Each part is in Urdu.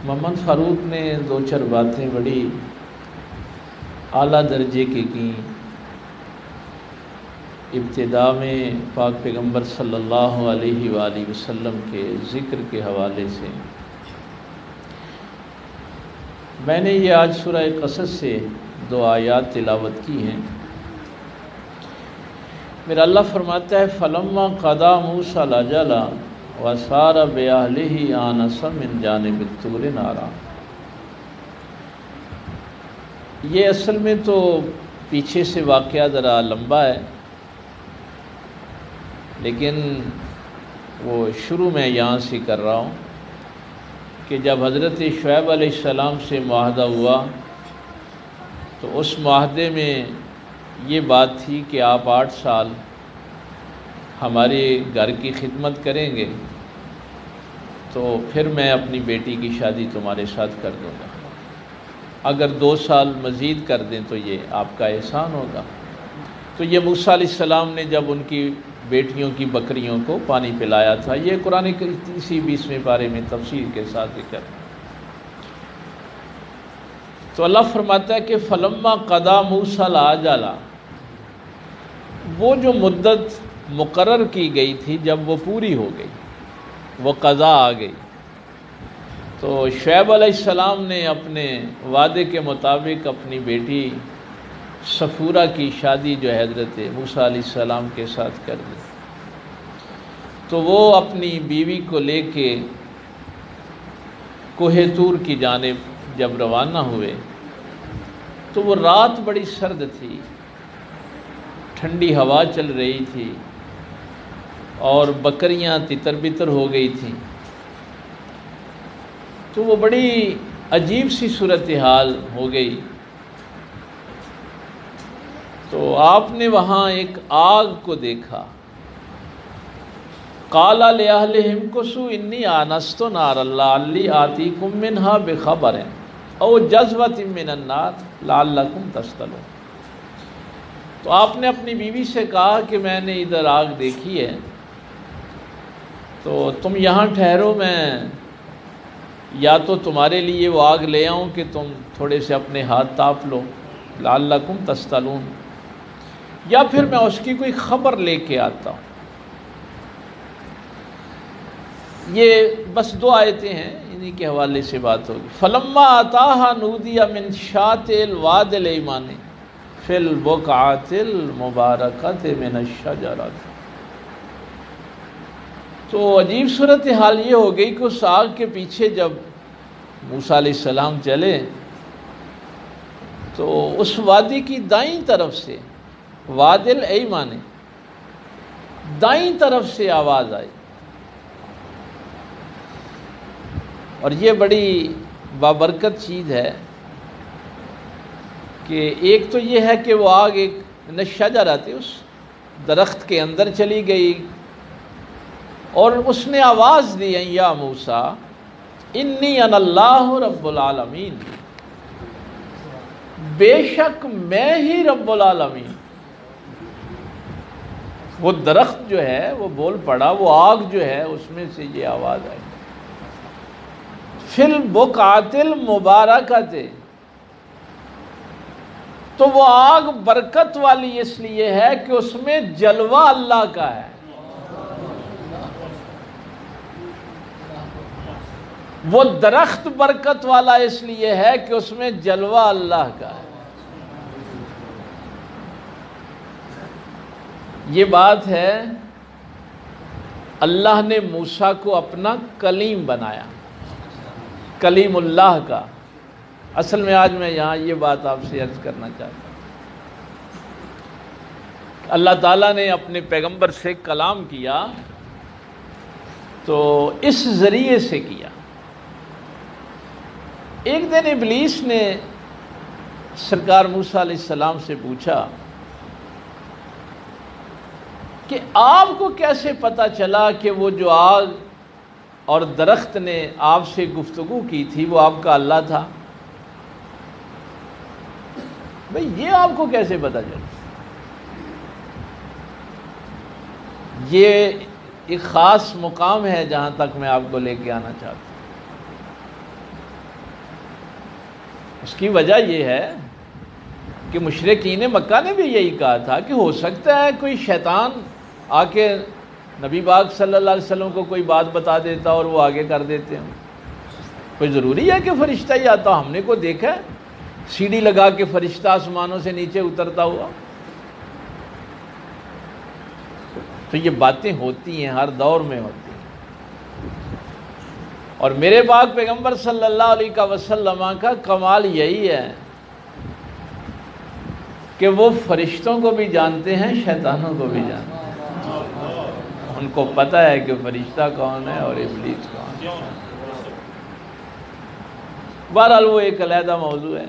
محمد فاروق نے دو چار باتیں بڑی اعلیٰ درجے کی ابتدا میں پاک پیغمبر صلی اللہ علیہ وآلہ وسلم کے ذکر کے حوالے سے۔ میں نے یہ آج سورہ قصص سے دو آیات تلاوت کی ہیں۔ میرا اللہ فرماتا ہے فَلَمَّا قَضَىٰ مُوسَىٰ الْأَجَلَ وَسَارَ بِأَهْلِهِ آنَسَ مِن جَانِبِ الطُّورِ نَارًا۔ یہ اصل میں تو پیچھے سے واقعہ ذرا لمبا ہے، لیکن وہ شروع میں یہاں سے کر رہا ہوں کہ جب حضرت شعیب علیہ السلام سے معاہدہ ہوا تو اس معاہدے میں یہ بات تھی کہ آپ 8 سال ہمارے گھر کی خدمت کریں گے تو پھر میں اپنی بیٹی کی شادی تمہارے ساتھ کر دوں گا، اگر 2 سال مزید کر دیں تو یہ آپ کا احسان ہوگا۔ تو یہ موسیٰ علیہ السلام نے جب ان کی بیٹیوں کی بکریوں کو پانی پلایا تھا، یہ قرآن کے اسی 20ویں پارے میں تفصیل کے ساتھ ذکر۔ تو اللہ فرماتا ہے کہ فَلَمَّا قَضَىٰ مُوسَىٰ الْأَجَلَ، وہ جو مدت مقرر کی گئی تھی جب وہ پوری ہو گئی، وہ قضا آ گئی، تو شعیب علیہ السلام نے اپنے وعدے کے مطابق اپنی بیٹی صفورہ کی شادی جو حضرت موسیٰ علیہ السلام کے ساتھ کر دی۔ تو وہ اپنی بیوی کو لے کے کوہ طور کی جانب جب روانہ ہوئے تو وہ رات بڑی سرد تھی، ٹھنڈی ہوا چل رہی تھی اور بکریاں تتر بتر ہو گئی تھیں، تو وہ بڑی عجیب سی صورتحال ہو گئی۔ تو آپ نے وہاں ایک آگ کو دیکھا، قال لأہلہم کثوا انی آنست نارا لعلی آتیکم منہا بخبر او جذوۃ من النار لعلکم تصطلون۔ تو آپ نے اپنی بیوی سے کہا کہ میں نے ادھر آگ دیکھی ہے، تو تم یہاں ٹھہرو، میں یا تو تمہارے لیے وہ آگ لے آؤں کہ تم تھوڑے سے اپنے ہاتھ تاپ لو لعلکم تصطلون، یا پھر میں اس کی کوئی خبر لے کے آتا ہوں۔ یہ بس 2 آیتیں ہیں، انہی کے حوالے سے بات ہوگی۔ فَلَمَّا أَتَاهَا نُودِيَ مِن شَاطِئِ الْوَادِ الْأَيْمَنِ فِي الْبُقْعَةِ الْمُبَارَكَةِ مِنَ الشَّجَرَةِ۔ تو عجیب صورتحال یہ ہو گئی کہ اس آگ کے پیچھے جب موسیٰ علیہ السلام چلے تو اس وادی کی دائیں طرف سے، وادی الایمن، دائیں طرف سے آواز آئی، اور یہ بڑی بابرکت چیز ہے کہ ایک تو یہ ہے کہ وہ آگ ایک شجرۃ، اس درخت کے اندر چلی گئی اور اس نے آواز دی یا موسیٰ انی انا اللہ رب العالمین، بے شک میں ہی رب العالمین۔ وہ درخت جو ہے وہ بول پڑا، وہ آگ جو ہے اس میں سے یہ آواز آئی، فی البقعۃ المبارکۃ۔ تو وہ آگ برکت والی اس لیے ہے کہ اس میں جلوہ اللہ کا ہے، وہ درخت برکت والا اس لیے ہے کہ اس میں جلوہ اللہ کا ہے۔ یہ بات ہے اللہ نے موسیٰ کو اپنا کلیم بنایا، کلیم اللہ کا۔ اصل میں آج میں یہاں یہ بات آپ سے عرض کرنا چاہتا ہوں، اللہ تعالیٰ نے اپنے پیغمبر سے کلام کیا تو اس ذریعے سے کیا۔ ایک دن ابلیس نے سرکار موسیٰ علیہ السلام سے پوچھا کہ آپ کو کیسے پتہ چلا کہ وہ جو آگ اور درخت نے آپ سے گفتگو کی تھی وہ آپ کا اللہ تھا؟ بھئی یہ آپ کو کیسے پتہ چلا؟ یہ ایک خاص مقام ہے جہاں تک میں آپ کو لے کے آنا چاہتا ہوں۔ اس کی وجہ یہ ہے کہ مشرکین مکہ نے بھی یہی کہا تھا کہ ہو سکتا ہے کوئی شیطان آ کے نبی پاک صلی اللہ علیہ وسلم کو کوئی بات بتا دیتا اور وہ آگے کر دیتے ہیں. کوئی ضروری ہے کہ فرشتہ ہی آتا؟ ہم نے کو دیکھا ہے سیڑھی لگا کے فرشتہ آسمانوں سے نیچے اترتا ہوا. تو یہ باتیں ہوتی ہیں، ہر دور میں ہوتی ہیں. اور میرے پاک پیغمبر صلی اللہ علیہ وسلم کا کمال یہی ہے کہ وہ فرشتوں کو بھی جانتے ہیں، شیطانوں کو بھی جانتے ہیں. ان کو پتہ ہے کہ فرشتہ کون ہے اور ابلیس کون ہے. بہرحال وہ ایک علیحدہ موضوع ہے.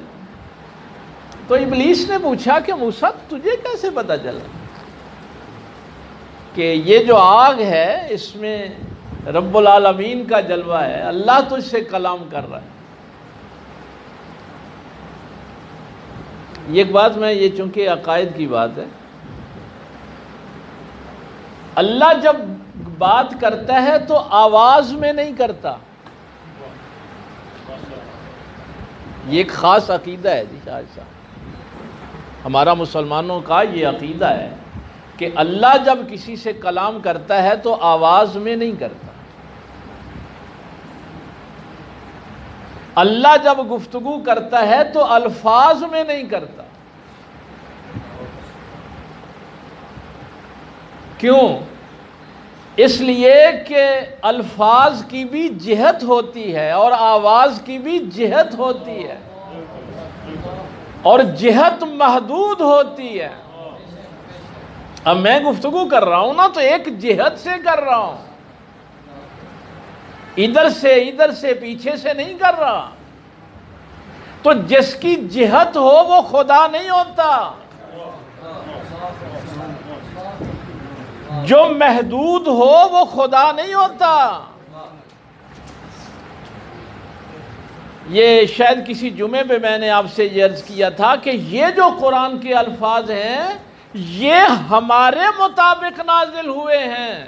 تو ابلیس نے پوچھا کہ موسیٰ تجھے کیسے پتہ چلا کہ یہ جو آگ ہے اس میں رب العالمین کا جلوہ ہے، اللہ تجھ سے کلام کر رہا ہے. یہ ایک بات میں، یہ چونکہ عقائد کی بات ہے، اللہ جب بات کرتا ہے تو آواز میں نہیں کرتا. یہ ایک خاص عقیدہ ہے جی شاہ صاحب. ہمارا مسلمانوں کا یہ عقیدہ ہے کہ اللہ جب کسی سے کلام کرتا ہے تو آواز میں نہیں کرتا. اللہ جب گفتگو کرتا ہے تو الفاظ میں نہیں کرتا. کیوں؟ اس لیے کہ الفاظ کی بھی جہت ہوتی ہے اور آواز کی بھی جہت ہوتی ہے اور جہت محدود ہوتی ہے. اب میں گفتگو کر رہا ہوں نا تو ایک جہت سے کر رہا ہوں، ادھر سے پیچھے سے نہیں کر رہا. تو جس کی جہت ہو وہ خدا نہیں ہوتا. جو محدود ہو وہ خدا نہیں ہوتا. یہ شاید کسی جمعے پہ میں نے آپ سے یہ عرض کیا تھا کہ یہ جو قرآن کے الفاظ ہیں یہ ہمارے مطابق نازل ہوئے ہیں.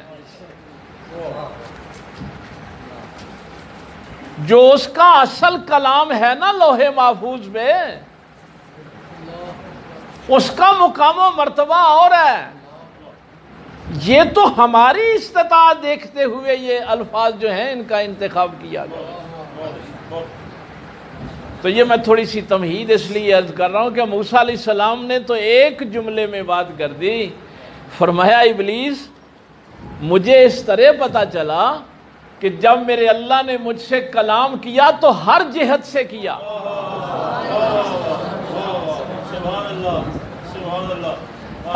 جو اس کا اصل کلام ہے نا لوح محفوظ میں، اس کا مقام و مرتبہ اور ہے. یہ تو ہماری استطاعت دیکھتے ہوئے یہ الفاظ جو ہیں ان کا انتخاب کیا گیا. تو یہ میں تھوڑی سی تمہید اس لیے عرض کر رہا ہوں کہ موسیٰ علیہ السلام نے تو ایک جملے میں بات کر دی. فرمایا ابلیس مجھے اس طرح پتا چلا کہ جب میرے اللہ نے مجھ سے کلام کیا تو ہر جہت سے کیا.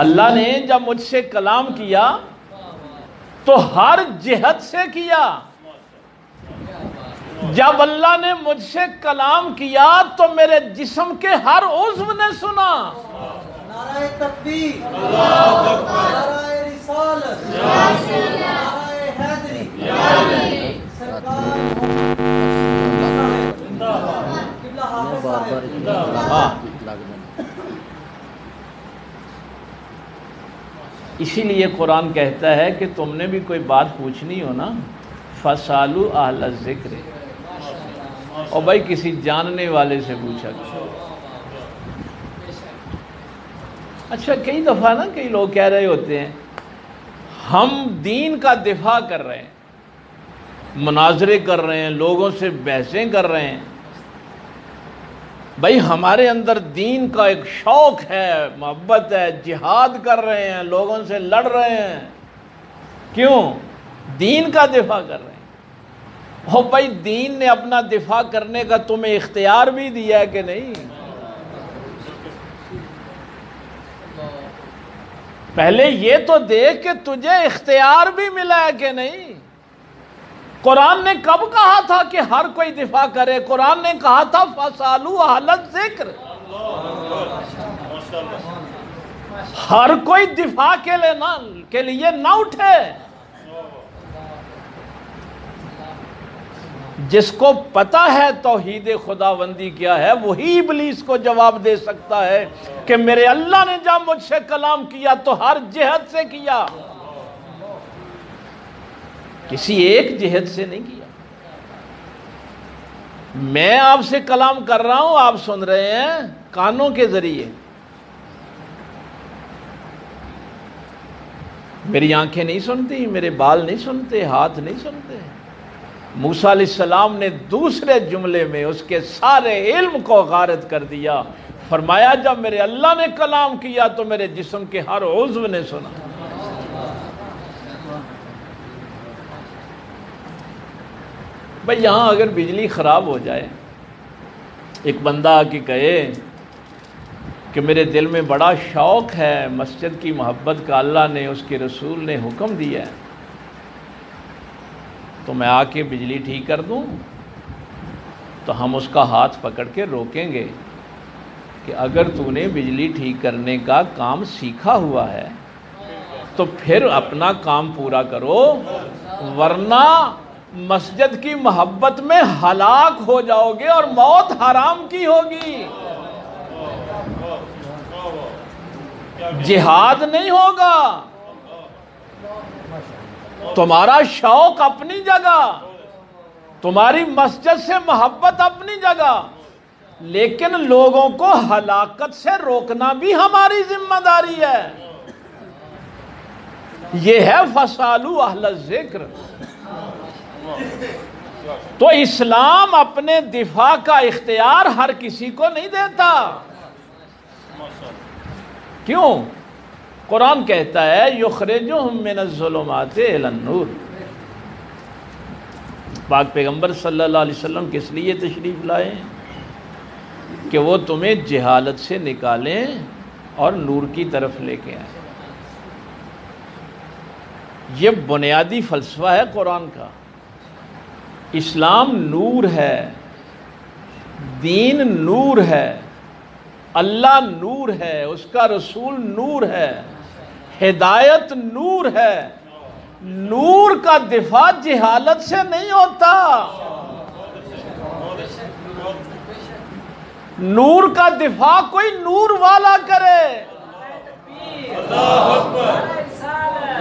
اللہ نے جب مجھ سے کلام کیا تو ہر جہت سے کیا. جب اللہ نے مجھ سے کلام کیا تو میرے جسم کے ہر عضو نے سنا. نعرہ تکبیر، نعرہ رسالت، نعرہ حیدری، سرکار قبلہ حافظ صاحب. اسی لیے قرآن کہتا ہے کہ تم نے بھی کوئی بات پوچھنی ہو نا فَاسْأَلُوا أَهْلَ الذِّكْرِ، اور بھائی کسی جاننے والے سے پوچھا کرو. اچھا کئی دفعہ نا کئی لوگ کہہ رہے ہوتے ہیں ہم دین کا دفاع کر رہے ہیں، مناظرے کر رہے ہیں، لوگوں سے بحثیں کر رہے ہیں. بھائی ہمارے اندر دین کا ایک شوق ہے، محبت ہے، جہاد کر رہے ہیں، لوگوں سے لڑ رہے ہیں. کیوں؟ دین کا دفاع کر رہے ہیں. ہو بھائی دین نے اپنا دفاع کرنے کا تمہیں اختیار بھی دیا ہے کہ نہیں؟ پہلے یہ تو دیکھ کہ تجھے اختیار بھی ملا ہے کہ نہیں. قرآن نے کب کہا تھا کہ ہر کوئی دفاع کرے؟ قرآن نے کہا تھا فَاسْأَلُوا أَهْلَ الذِّكْرِ. ہر کوئی دفاع کے لیے نہ اٹھے. جس کو پتا ہے توحید خداوندی کیا ہے وہی ابلیس کو جواب دے سکتا ہے کہ میرے اللہ نے جب مجھ سے کلام کیا تو ہر جہت سے کیا، کسی ایک جہت سے نہیں کیا. میں آپ سے کلام کر رہا ہوں، آپ سن رہے ہیں کانوں کے ذریعے، میری آنکھیں نہیں سنتی، میرے بال نہیں سنتے، ہاتھ نہیں سنتے۔ موسیٰ علیہ السلام نے دوسرے جملے میں اس کے سارے علم کو غارت کر دیا، فرمایا جب میرے اللہ نے کلام کیا تو میرے جسم کے ہر عضو نے سنا۔ بھئی یہاں اگر بجلی خراب ہو جائے، ایک بندہ آ کے کہے کہ میرے دل میں بڑا شوق ہے مسجد کی محبت کا، اللہ نے اس کے رسول نے حکم دیا ہے، تو میں آ کے بجلی ٹھیک کر دوں، تو ہم اس کا ہاتھ پکڑ کے روکیں گے کہ اگر تو نے بجلی ٹھیک کرنے کا کام سیکھا ہوا ہے تو پھر اپنا کام پورا کرو، ورنہ مسجد کی محبت میں ہلاک ہو جاؤ گے اور موت حرام کی ہوگی، جہاد نہیں ہوگا۔ تمہارا شوق اپنی جگہ، تمہاری مسجد سے محبت اپنی جگہ، لیکن لوگوں کو ہلاکت سے روکنا بھی ہماری ذمہ داری ہے۔ یہ ہے فَاسْأَلُوا أَهْلَ الذِّكْرِ۔ تو اسلام اپنے دفاع کا اختیار ہر کسی کو نہیں دیتا۔ کیوں؟ قرآن کہتا ہے یخرجہم من الظلمات الی النور۔ پاک پیغمبر صلی اللہ علیہ وسلم کس لیے تشریف لائے ہیں؟ کہ وہ تمہیں جہالت سے نکالیں اور نور کی طرف لے کے آئیں۔ یہ بنیادی فلسفہ ہے قرآن کا۔ اسلام نور ہے، دین نور ہے، اللہ نور ہے، اس کا رسول نور ہے، ہدایت نور ہے۔ نور کا دفاع جہالت سے نہیں ہوتا، نور کا دفاع کوئی نور والا کرے۔ اللہ اکبر،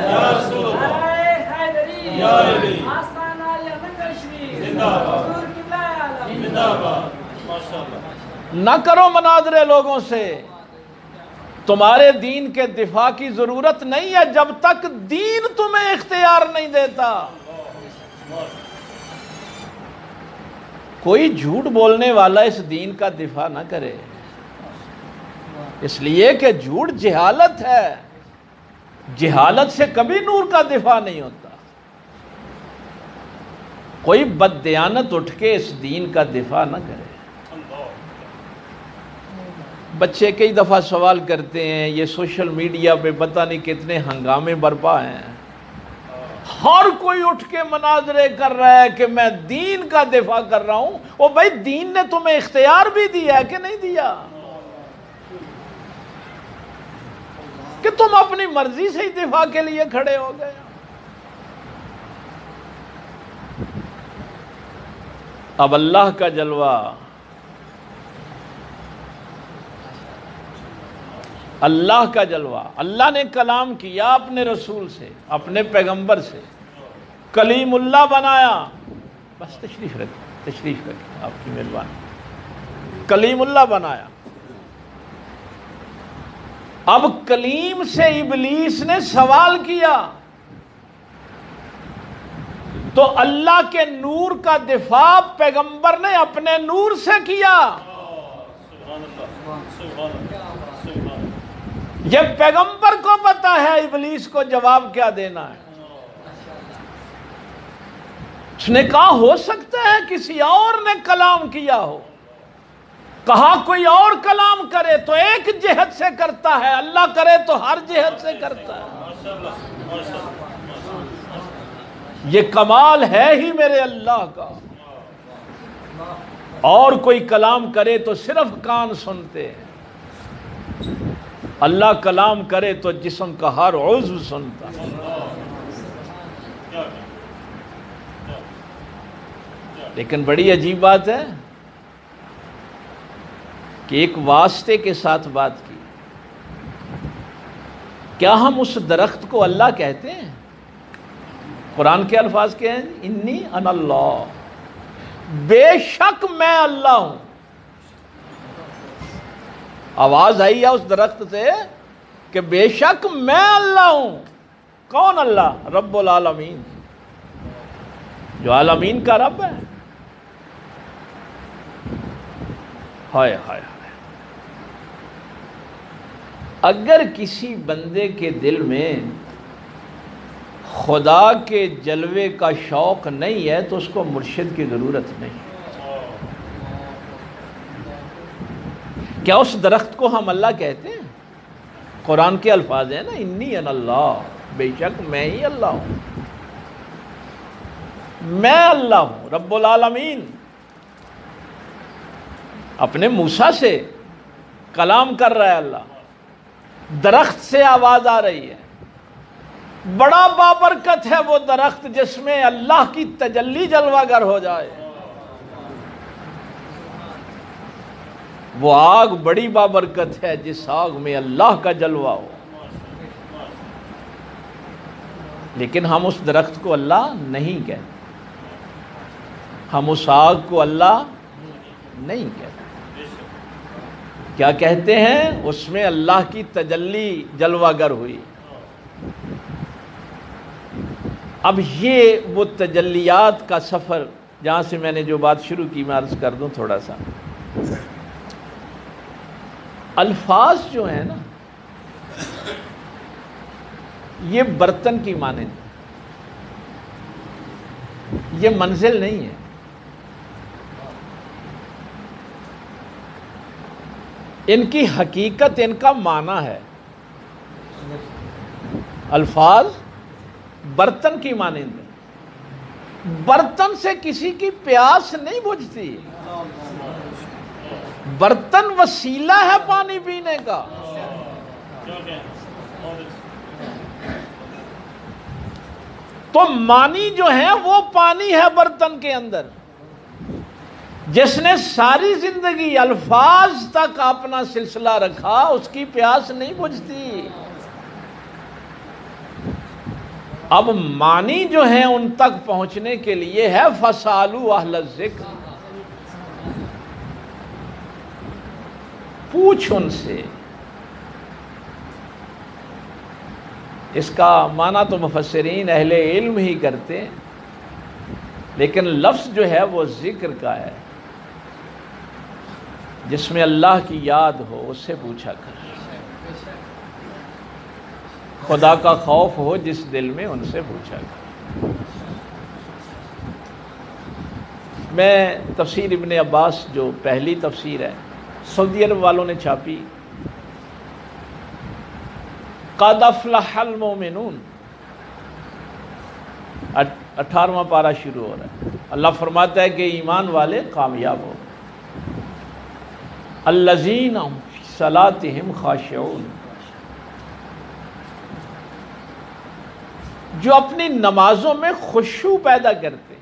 یا رسول اللہ، یا علی، نہ کرو مناظرے لوگوں سے، تمہارے دین کے دفاع کی ضرورت نہیں ہے جب تک دین تمہیں اختیار نہیں دیتا۔ کوئی جھوٹ بولنے والا اس دین کا دفاع نہ کرے، اس لیے کہ جھوٹ جہالت ہے، جہالت سے کبھی نور کا دفاع نہیں ہوتا۔ کوئی بددیانت اٹھ کے اس دین کا دفاع نہ کرے۔ بچے کئی دفعہ سوال کرتے ہیں، یہ سوشل میڈیا پہ پتہ نہیں کتنے ہنگامے برپا ہیں، ہر کوئی اٹھ کے مناظرے کر رہا ہے کہ میں دین کا دفاع کر رہا ہوں۔ وہ بھائی دین نے تمہیں اختیار بھی دیا ہے کہ نہیں دیا کہ تم اپنی مرضی سے ہی دفاع کے لیے کھڑے ہو گئے؟ اب اللہ کا جلوہ، اللہ کا جلوہ، اللہ نے کلام کیا اپنے رسول سے، اپنے پیغمبر سے، کلیم اللہ بنایا۔ بس تشریف رکھیں آپ کی مہربانی، کلیم اللہ بنایا۔ اب کلیم سے ابلیس نے سوال کیا تو اللہ کے نور کا دفاع پیغمبر نے اپنے نور سے کیا۔ یہ پیغمبر کو پتا ہے ابلیس کو جواب کیا دینا ہے۔ اس نے کہا ہو سکتا ہے کسی اور نے کلام کیا ہو، کہا کوئی اور کلام کرے تو ایک جہت سے کرتا ہے، اللہ کرے تو ہر جہت سے کرتا ہے۔ یہ کمال ہے ہی میرے اللہ کا۔ اور کوئی کلام کرے تو صرف کان سنتے ہیں، اللہ کلام کرے تو جسم کا ہر عضو سنتا ہے۔ لیکن بڑی عجیب بات ہے کہ ایک واسطے کے ساتھ بات کی۔ کیا ہم اس درخت کو اللہ کہتے ہیں؟ قرآن کے الفاظ کیا ہیں؟ انی انا اللہ، بے شک میں اللہ ہوں. آواز آئی ہے اس درخت سے کہ بے شک میں اللہ ہوں. کون اللہ؟ رب العالمین، جو عالمین کا رب ہے. ہائے ہائے ہائے. اگر کسی بندے کے دل میں خدا کے جلوے کا شوق نہیں ہے تو اس کو مرشد کی ضرورت نہیں. کیا اس درخت کو ہم اللہ کہتے ہیں؟ قرآن کے الفاظ ہیں نا، انی انا اللہ، بے شک میں ہی اللہ ہوں. میں اللہ ہوں، رب العالمین. اپنے موسیٰ سے کلام کر رہا ہے اللہ. درخت سے آواز آ رہی ہے. بڑا بابرکت ہے وہ درخت جس میں اللہ کی تجلی جلوہ گر ہو جائے. وہ آگ بڑی بابرکت ہے جس آگ میں اللہ کا جلوہ ہو. لیکن ہم اس درخت کو اللہ نہیں کہتے، ہم اس آگ کو اللہ نہیں کہتے. کیا کہتے ہیں؟ اس میں اللہ کی تجلی جلوہ گر ہوئی. اب یہ وہ تجلیات کا سفر جہاں سے میں نے جو بات شروع کی میں عرض کر دوں تھوڑا سا. الفاظ جو ہیں نا یہ برتن کی مانند، یہ منزل نہیں ہے. ان کی حقیقت، ان کا معنی ہے. الفاظ برتن کی مانند ہے. برتن سے کسی کی پیاس نہیں بجھتی. برتن وسیلہ ہے پانی پینے کا. تو معنی جو ہے وہ پانی ہے برتن کے اندر. جس نے ساری زندگی الفاظ تک اپنا سلسلہ رکھا اس کی پیاس نہیں بجھتی. اب معنی جو ہیں ان تک پہنچنے کے لیے ہے فَاسْأَلُوا أَهْلَ الذِّكْرِ، پوچھ ان سے. اس کا معنی تو مفسرین اہل علم ہی کرتے ہیں، لیکن لفظ جو ہے وہ ذکر کا ہے. جس میں اللہ کی یاد ہو اس سے پوچھا کر. خدا کا خوف ہو جس دل میں ان سے پوچھا کر. میں تفسیر ابن عباس جو پہلی تفسیر ہے سعودی عرب والوں نے چھاپی، قَدْ أَفْلَحَ الْمُؤْمِنُونَ، 18واں پارہ شروع ہو رہا ہے. اللہ فرماتا ہے کہ ایمان والے کامیاب ہو. الذین هم فی صلاتہم خاشعون، جو اپنی نمازوں میں خشوع پیدا کرتے.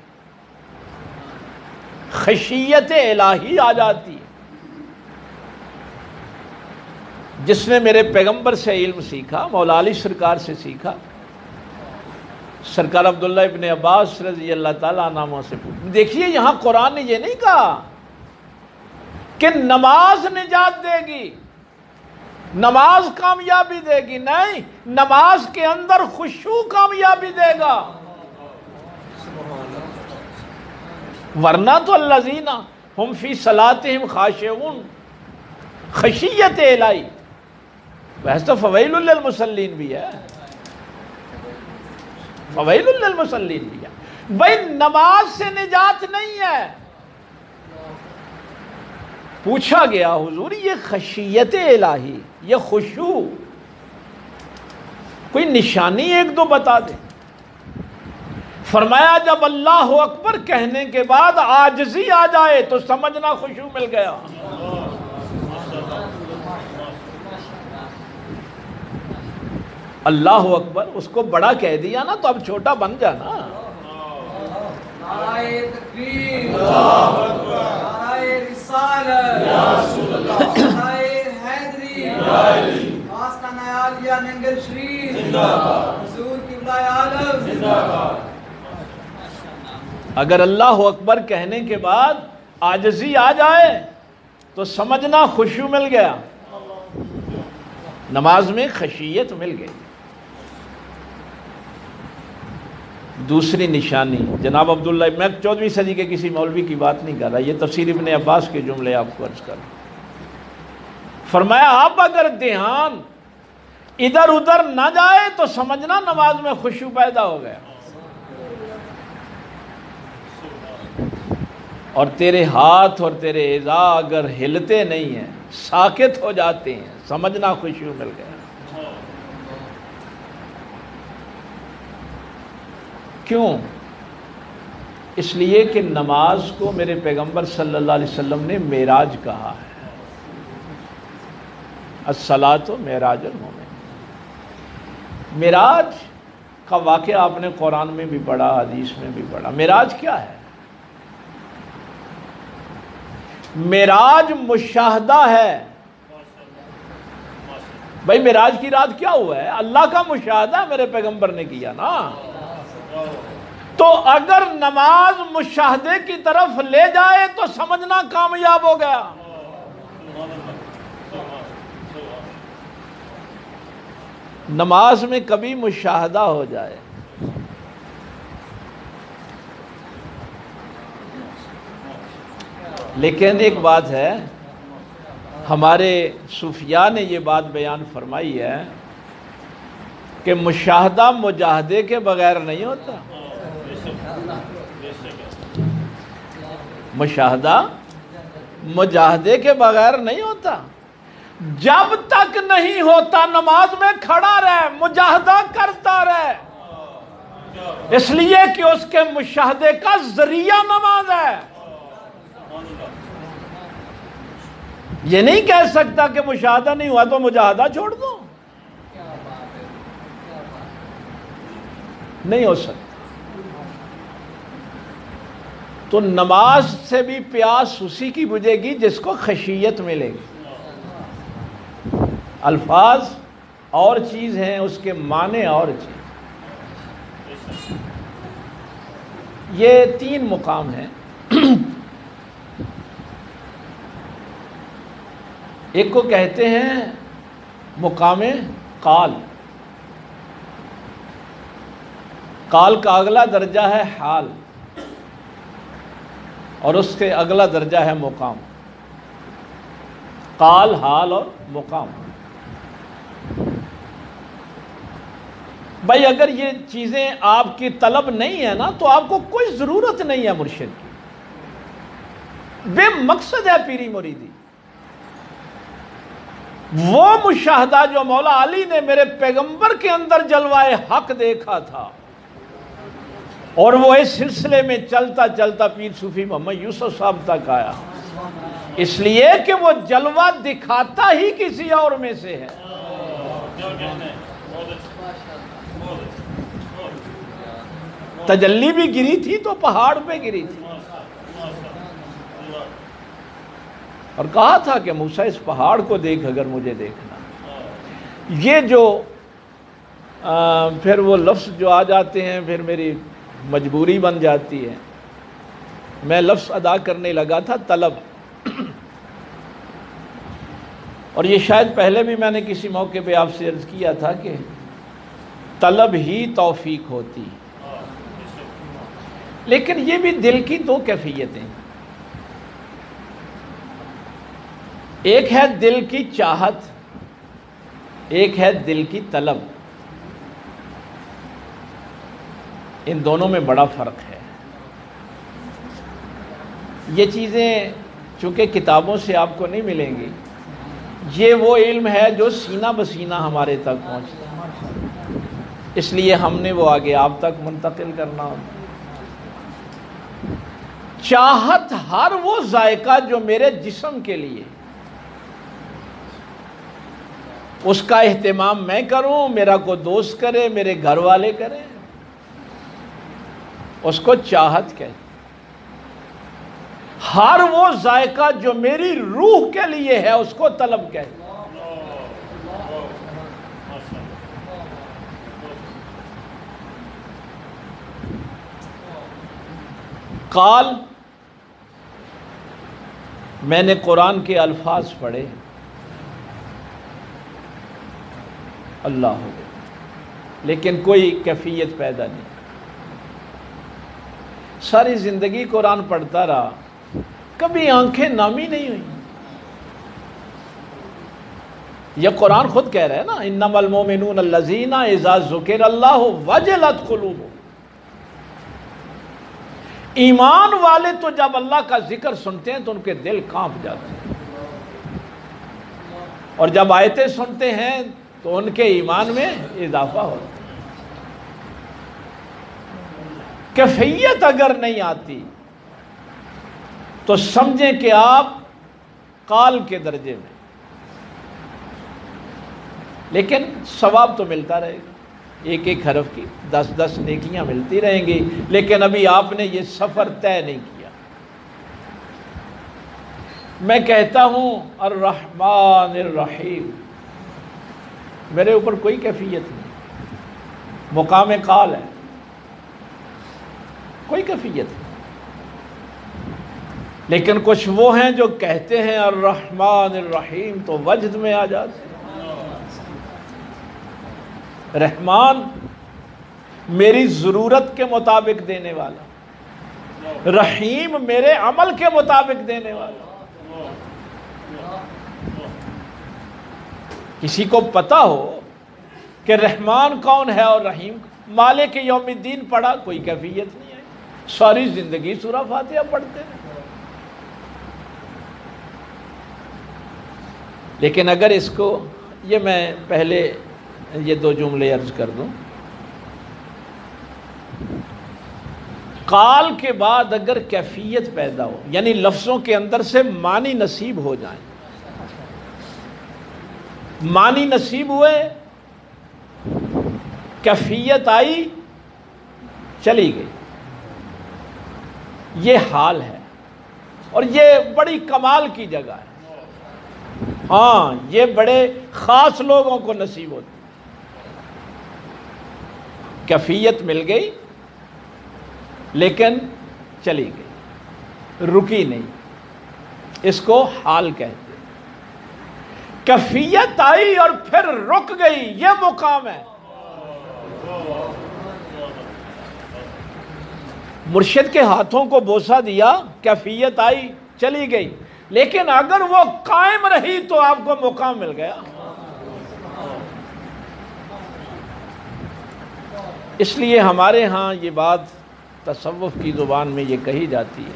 خشیت الہی آ جاتی ہے. جس نے میرے پیغمبر سے علم سیکھا، مولا علی سرکار سے سیکھا، سرکار عبداللہ ابن عباس رضی اللہ تعالیٰ عنہ سے پوچھ. دیکھیے یہاں قرآن نے یہ نہیں کہا کہ نماز نجات دے گی، نماز کامیابی دے گی. نہیں، نماز کے اندر خشوع کامیابی دے گا. ورنہ تو الذین ہم فی صلاتہم خاشعون، خشیت الہی. ویسے تو فویل للمصلین بھی ہے، فویل للمصلین بھی ہے. بھائی نماز سے نجات نہیں ہے. پوچھا گیا حضور یہ خشیت الہی، یہ خشوع کوئی نشانی ایک دو بتا دیں. فرمایا جب اللہ اکبر کہنے کے بعد عاجزی آ جائے تو سمجھنا خشوع مل گیا. اللہ اکبر اس کو بڑا کہہ دیا نا تو اب چھوٹا بن جانا. نعرہ تکبیر، نعرہ رسالت، نعرہ حیدری، آستانہ عالیہ ننگل شریف، حضور قبلہ عالم. اگر اللہ اکبر کہنے کے بعد عاجزی آ جائے تو سمجھنا خشوع مل گیا، نماز میں خشیت مل گئی۔ دوسری نشانی جناب عبداللہ، میں 14ویں صدی کے کسی مولوی کی بات نہیں کر رہا، یہ تفسیر ابن عباس کے جملے آپ کو عرض کر رہا ہوں۔ فرمایا اب اگر دھیان ادھر ادھر نہ جائے تو سمجھنا نماز میں خشوع پیدا ہو گیا، اور تیرے ہاتھ اور تیرے اعضاء اگر ہلتے نہیں ہیں، ساکت ہو جاتے ہیں، سمجھنا خشوع مل گیا۔ کیوں؟ اس لیے کہ نماز کو میرے پیغمبر صلی اللہ علیہ وسلم نے معراج کہا ہے، الصلاۃ معراج المومن۔ معراج کا واقعہ آپ نے قرآن میں بھی پڑھا، حدیث میں بھی پڑھا۔ معراج کیا ہے؟ معراج مشاہدہ ہے۔ بھائی معراج کی رات کیا ہوا ہے؟ اللہ کا مشاہدہ میرے پیغمبر نے کیا نا۔ تو اگر نماز مشاہدے کی طرف لے جائے تو سمجھنا کامیاب ہو گیا۔ نماز میں کبھی مشاہدہ ہو جائے، لیکن ایک بات ہے، ہمارے صوفیاء نے یہ بات بیان فرمائی ہے کہ مشاہدہ مجاہدے کے بغیر نہیں ہوتا۔ مشاہدہ مجاہدے کے بغیر نہیں ہوتا۔ جب تک نہیں ہوتا نماز میں کھڑا رہے، مجاہدہ کرتا رہے، اس لیے کہ اس کے مشاہدے کا ذریعہ نماز ہے۔ یہ نہیں کہہ سکتا کہ مشاہدہ نہیں ہوا تو مجاہدہ چھوڑ دو، نہیں ہو سکتا۔ تو نماز سے بھی پیاس اسی کی بجھے گی جس کو خشیت ملے گی۔ الفاظ اور چیز ہیں، اس کے معنی اور چیز۔ یہ 3 مقام ہیں۔ ایک کو کہتے ہیں مقام قال، قال کا اگلا درجہ ہے حال، اور اس کے اگلا درجہ ہے مقام۔ قال، حال اور مقام۔ بھائی اگر یہ چیزیں آپ کی طلب نہیں ہے نا تو آپ کو کوئی ضرورت نہیں ہے مرشد کی، بے مقصد ہے پیری مریدی۔ وہ مشاہدہ جو مولا علی نے میرے پیغمبر کے اندر جلوائے حق دیکھا تھا، اور وہ اس سلسلے میں چلتا چلتا پیر صوفی محمد یوسف صاحب تک آیا، اس لیے کہ وہ جلوہ دکھاتا ہی کسی اور میں سے ہے۔ تجلی بھی گری تھی تو پہاڑ پہ گری تھی، اور کہا تھا کہ موسیٰ اس پہاڑ کو دیکھ اگر مجھے دیکھنا۔ یہ جو پھر وہ لفظ جو آ جاتے ہیں، پھر میری مجبوری بن جاتی ہے۔ میں لفظ ادا کرنے لگا تھا طلب، اور یہ شاید پہلے بھی میں نے کسی موقع پہ آپ سے عرض کیا تھا کہ طلب ہی توفیق ہوتی، لیکن یہ بھی دل کی 2 کیفیتیں، ایک ہے دل کی چاہت، ایک ہے دل کی طلب۔ ان دونوں میں بڑا فرق ہے۔ یہ چیزیں چونکہ کتابوں سے آپ کو نہیں ملیں گی، یہ وہ علم ہے جو سینہ بسینہ ہمارے تک پہنچتا ہے، اس لیے ہم نے وہ آگے آپ تک منتقل کرنا ہوتا۔ چاہت ہر وہ ذائقہ جو میرے جسم کے لیے، اس کا اہتمام میں کروں، میرا کوئی دوست کرے، میرے گھر والے کریں، اس کو چاہت کہتے۔ ہر وہ ذائقہ جو میری روح کے لیے ہے اس کو طلب کہتے۔ قال، میں نے قرآن کے الفاظ پڑھے، اللہ ہو گئے، لیکن کوئی کیفیت پیدا نہیں۔ ساری زندگی قرآن پڑھتا رہا، کبھی آنکھیں نامی نہیں ہوئی۔ یہ قرآن خود کہہ رہا ہے نا، انما المؤمنون الذین اذا ذکر اللہ وجلت قلوبہم۔ ایمان والے تو جب اللہ کا ذکر سنتے ہیں تو ان کے دل کانپ جاتے ہیں، اور جب آیتیں سنتے ہیں تو ان کے ایمان میں اضافہ ہوتا ہے۔ کیفیت اگر نہیں آتی تو سمجھیں کہ آپ قال کے درجے میں، لیکن ثواب تو ملتا رہے گا، ایک ایک حرف کی 10 نیکیاں ملتی رہیں گی، لیکن ابھی آپ نے یہ سفر طے نہیں کیا۔ میں کہتا ہوں الرحمن الرحیم، میرے اوپر کوئی کیفیت نہیں، مقام قال ہے، کوئی کیفیت نہیں۔ لیکن کچھ وہ ہیں جو کہتے ہیں الرحمن الرحیم تو وجد میں آ جاتے ہیں۔ رحمان میری ضرورت کے مطابق دینے والا، رحیم میرے عمل کے مطابق دینے والا۔ کسی کو پتا ہو کہ رحمان کون ہے اور رحیم، مالک یوم الدین پڑھا، کوئی کیفیت نہیں ہے، ساری زندگی سورہ فاتحہ پڑھتے ہیں۔ لیکن اگر اس کو، یہ میں پہلے یہ 2 جملے عرض کر دوں، قال کے بعد اگر کیفیت پیدا ہو، یعنی لفظوں کے اندر سے معنی نصیب ہو جائیں، معنی نصیب ہوئے، کیفیت آئی، چلی گئی، یہ حال ہے، اور یہ بڑی کمال کی جگہ ہے۔ ہاں، یہ بڑے خاص لوگوں کو نصیب ہوتی، کیفیت مل گئی لیکن چلی گئی، رکی نہیں، اس کو حال کہتے ہیں۔ کیفیت آئی اور پھر رک گئی، یہ مقام ہے۔ مرشد کے ہاتھوں کو بوسہ دیا، کیفیت آئی، چلی گئی، لیکن اگر وہ قائم رہی تو آپ کو مقام مل گیا۔ اس لیے ہمارے ہاں یہ بات تصوف کی زبان میں یہ کہی جاتی ہے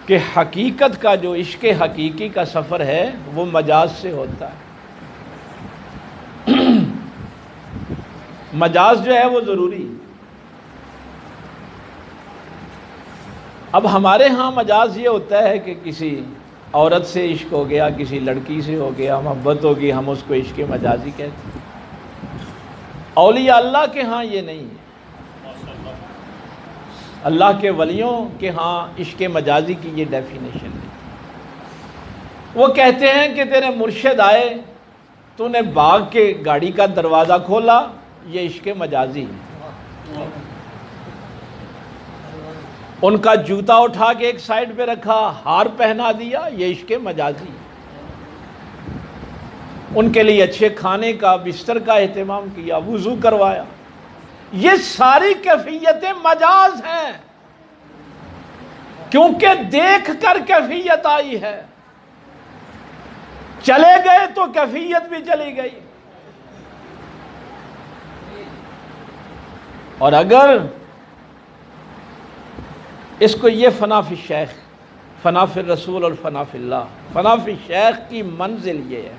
کہ حقیقت کا جو عشق حقیقی کا سفر ہے وہ مجاز سے ہوتا ہے۔ مجاز جو ہے وہ ضروری ہے۔ اب ہمارے ہاں مجاز یہ ہوتا ہے کہ کسی عورت سے عشق ہو گیا، کسی لڑکی سے ہو گیا، محبت ہوگی، ہم اس کو عشق مجازی کہتے ہیں۔ اولیاء اللہ کے ہاں یہ نہیں ہے، اللہ کے ولیوں کے ہاں عشق مجازی کی یہ ڈیفینیشن ہے۔ وہ کہتے ہیں کہ تیرے مرشد آئے، تو نے باغ کے گاڑی کا دروازہ کھولا، یہ عشق مجازی ہے۔ ان کا جوتا اٹھا کے ایک سائڈ پہ رکھا، ہار پہنا دیا، یہ عشق مجازی ہے۔ ان کے لیے اچھے کھانے کا، بستر کا اہتمام کیا، وضو کروایا، یہ ساری کیفیتیں مجاز ہیں، کیونکہ دیکھ کر کیفیت آئی ہے۔ چلے گئے تو کیفیت بھی چلی گئی۔ اور اگر اس کو یہ فنا فی الشیخ، فنا فی الرسول اور فنا فی اللہ، فنا فی الشیخ کی منزل یہ ہے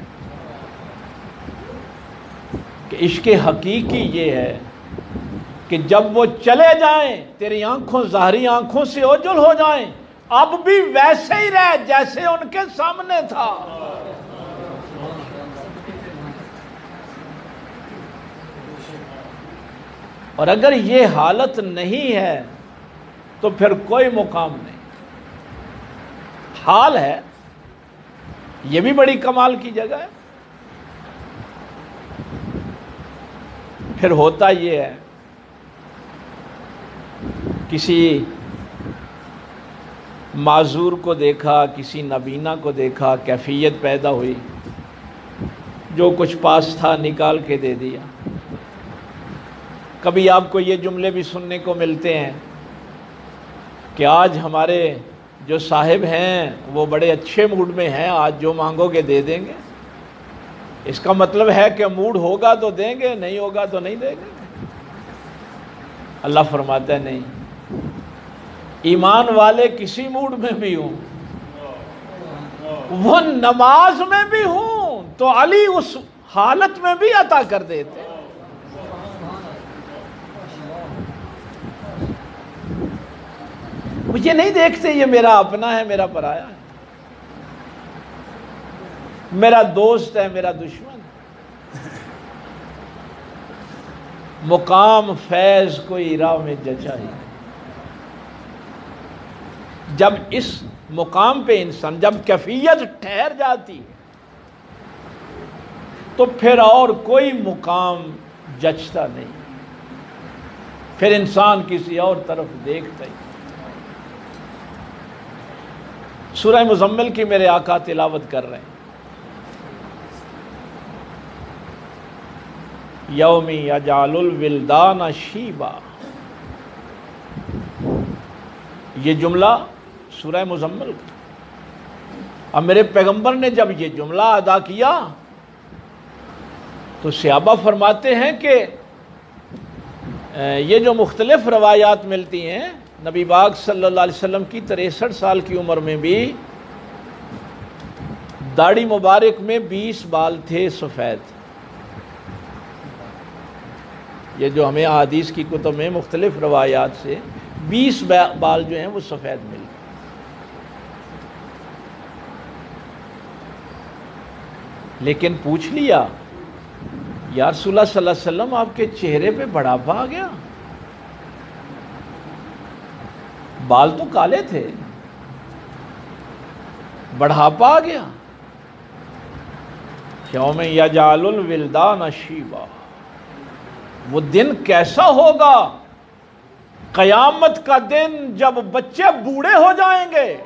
کہ عشق حقیقی یہ ہے کہ جب وہ چلے جائیں، تیری آنکھوں، ظاہری آنکھوں سے اوجھل ہو جائیں، اب بھی ویسے ہی رہ جیسے ان کے سامنے تھا۔ اور اگر یہ حالت نہیں ہے تو پھر کوئی مقام نہیں، حال ہے، یہ بھی بڑی کمال کی جگہ ہے۔ پھر ہوتا یہ ہے، کسی معذور کو دیکھا، کسی نابینا کو دیکھا، کیفیت پیدا ہوئی، جو کچھ پاس تھا نکال کے دے دیا۔ کبھی آپ کو یہ جملے بھی سننے کو ملتے ہیں کہ آج ہمارے جو صاحب ہیں وہ بڑے اچھے موڈ میں ہیں، آج جو مانگو گے دے دیں گے۔ اس کا مطلب ہے کہ موڈ ہوگا تو دیں گے، نہیں ہوگا تو نہیں دیں گے۔ اللہ فرماتا ہے نہیں، ایمان والے کسی موڈ میں بھی ہوں، وہ نماز میں بھی ہوں تو علی اس حالت میں بھی عطا کر دیتے۔ وہ یہ نہیں دیکھتے یہ میرا اپنا ہے، میرا پرایا ہے، میرا دوست ہے، میرا دشمن ہے۔ مقام فیض کوئی راہ میں جچا ہی، جب اس مقام پہ انسان، جب کیفیت ٹھہر جاتی ہے تو پھر اور کوئی مقام جچتا نہیں، پھر انسان کسی اور طرف دیکھتا ہی۔ سورہ مزمل کی میرے آقا تلاوت کر رہے ہیں، یومی یجعل الولدان شیبا، یہ جملہ سورہ مزمل کا۔ اب میرے پیغمبر نے جب یہ جملہ ادا کیا تو صحابہ فرماتے ہیں کہ یہ جو مختلف روایات ملتی ہیں، نبی پاک صلی اللہ علیہ وسلم کی 63 سال کی عمر میں بھی داڑھی مبارک میں 20 بال تھے سفید۔ یہ جو ہمیں احادیث کی کتب میں مختلف روایات سے 20 بال جو ہیں وہ سفید مل گئے۔ لیکن پوچھ لیا، یا رسول اللہ صلی اللہ علیہ وسلم آپ کے چہرے پہ بڑھاپا آ گیا؟ بال تو کالے تھے، بڑھاپا آ گیا؟ یوم یجعل الولدان شیبا، وہ دن کیسا ہوگا، قیامت کا دن جب بچے بوڑھے ہو جائیں گے۔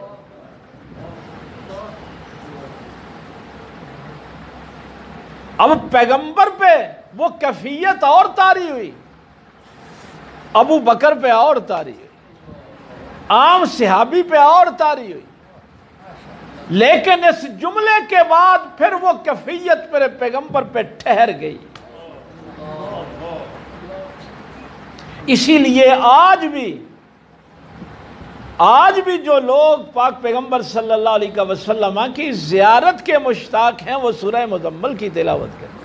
اب پیغمبر پہ وہ کیفیت اور طاری ہوئی، ابو بکر پہ اور طاری ہوئی، عام صحابی پہ اور طاری ہوئی، لیکن اس جملے کے بعد پھر وہ کیفیت میرے پیغمبر پہ ٹھہر گئی۔ اسی لیے آج بھی جو لوگ پاک پیغمبر صلی اللہ علیہ وسلم کی زیارت کے مشتاق ہیں وہ سورہ مزمل کی تلاوت کریں۔